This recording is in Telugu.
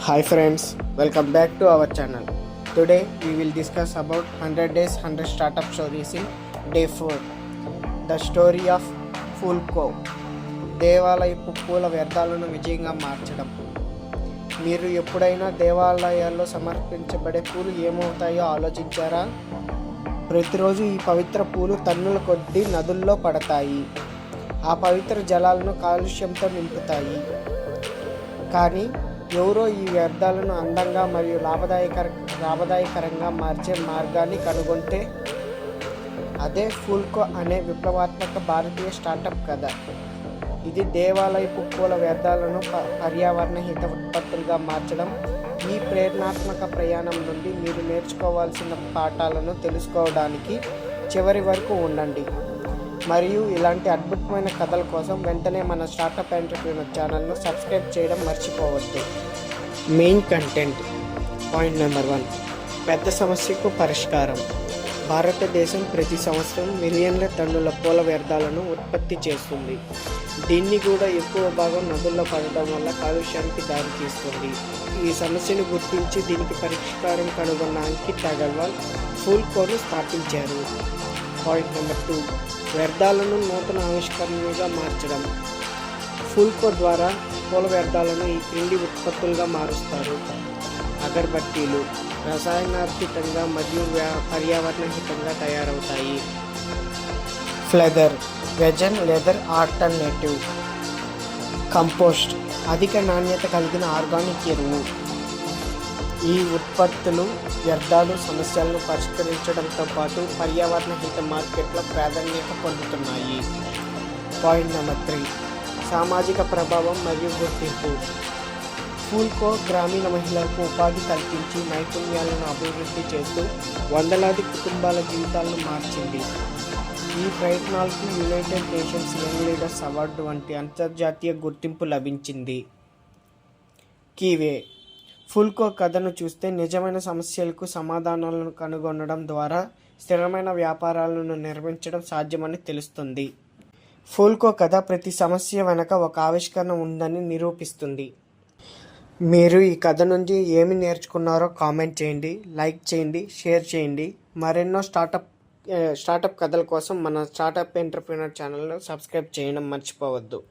Hi friends, welcome back to our channel. Today we will discuss about 100 days 100 startup stories in day 4. The story of Fulco. దేవాలయపు పూల వ్యర్థాలను విజయంగా మార్చడం. మీరు ఎప్పుడైనా దేవాలయాల్లో సమర్పించబడే పూలు ఏమవుతాయో ఆలోచించారా? ప్రతిరోజు ఈ పవిత్ర పూలు టన్నుల కొద్దీ నదుల్లో పడతాయి. ఆ పవిత్ర జలాలను కాలుష్యంతో నింపుతాయి. కానీ ఎవరో ఈ వ్యర్థాలను అందంగా మరియు లాభదాయకరంగా మార్చే మార్గాన్ని కనుగొంటే అదే ఫుల్కో అనే విప్లవాత్మక భారతీయ స్టార్టప్ కథ. ఇది దేవాలయపు పూల వ్యర్థాలను పర్యావరణ హిత ఉత్పత్తులుగా మార్చడం. ఈ ప్రేరణాత్మక ప్రయాణం నుండి మీరు నేర్చుకోవాల్సిన పాఠాలను తెలుసుకోవడానికి చివరి వరకు ఉండండి. మరియు ఇలాంటి అద్భుతమైన కథల కోసం వెంటనే మన స్టార్టప్ ఎంటర్‌ప్రెన్యూర్ ఛానల్ను సబ్స్క్రైబ్ చేయడం మర్చిపోవద్దు. Main content. పాయింట్ నెంబర్ 1, పెద్ద సమస్యకు పరిష్కారం. భారతదేశం ప్రతి సంవత్సరం మిలియన్ల టన్నుల పూల వ్యర్థాలను ఉత్పత్తి చేస్తుంది. దీన్ని కూడా ఎక్కువ భాగం నదుల్లో పడడం వల్ల కాలుష్యానికి దారితీస్తుంది. ఈ సమస్యను గుర్తించి దీనికి పరిష్కారం కనుగొన్న అంకిత్ అగర్వాల్ ఫుల్కోను స్థాపించారు. పాయింట్ నెంబర్ 2, వ్యర్థాలను నూతన ఆవిష్కరణలుగా మార్చడం. ఫుల్కో ద్వారా పూల వ్యర్థాలను ఈ క్రింది ఉత్పత్తులుగా మారుస్తారు. అగరబత్తీలు రసాయనార్పితంగా మరియు పర్యావరణ హితంగా తయారవుతాయి. ఫ్లెదర్ వెజన్ లెదర్ ఆల్టర్నేటివ్. కంపోస్ట్ అధిక నాణ్యత కలిగిన ఆర్గానిక్ ఎరువు. ఈ ఉత్పత్తులు వ్యర్థాలు సమస్యలను పరిష్కరించడంతో పాటు పర్యావరణ హిత మార్కెట్లో ప్రాధాన్యత పొందుతున్నాయి. పాయింట్ నెంబర్ 3, సామాజిక ప్రభావం మరియు గుర్తింపు. ఫుల్కో గ్రామీణ మహిళలకు ఉపాధి కల్పించి నైపుణ్యాలను అభివృద్ధి చేస్తూ వందలాది కుటుంబాల జీవితాలను మార్చింది. ఈ ప్రయత్నాలకు United nations young leaders award వంటి అంతర్జాతీయ గుర్తింపు లభించింది. కీవే. ఫుల్కో కథను చూస్తే నిజమైన సమస్యలకు సమాధానాలను కనుగొనడం ద్వారా స్థిరమైన వ్యాపారాలను నిర్మించడం సాధ్యమని తెలుస్తుంది. ఫుల్కో కథ ప్రతి సమస్య వెనక ఒక ఆవిష్కరణ ఉందని నిరూపిస్తుంది. మీరు ఈ కథ నుంచి ఏమి నేర్చుకున్నారో కామెంట్ చేయండి, లైక్ చేయండి, షేర్ చేయండి. మరెన్నో స్టార్టప్ కథల కోసం మన స్టార్టప్ ఎంటర్‌ప్రెన్యూర్ ఛానల్ను సబ్స్క్రైబ్ చేయడం మర్చిపోవద్దు.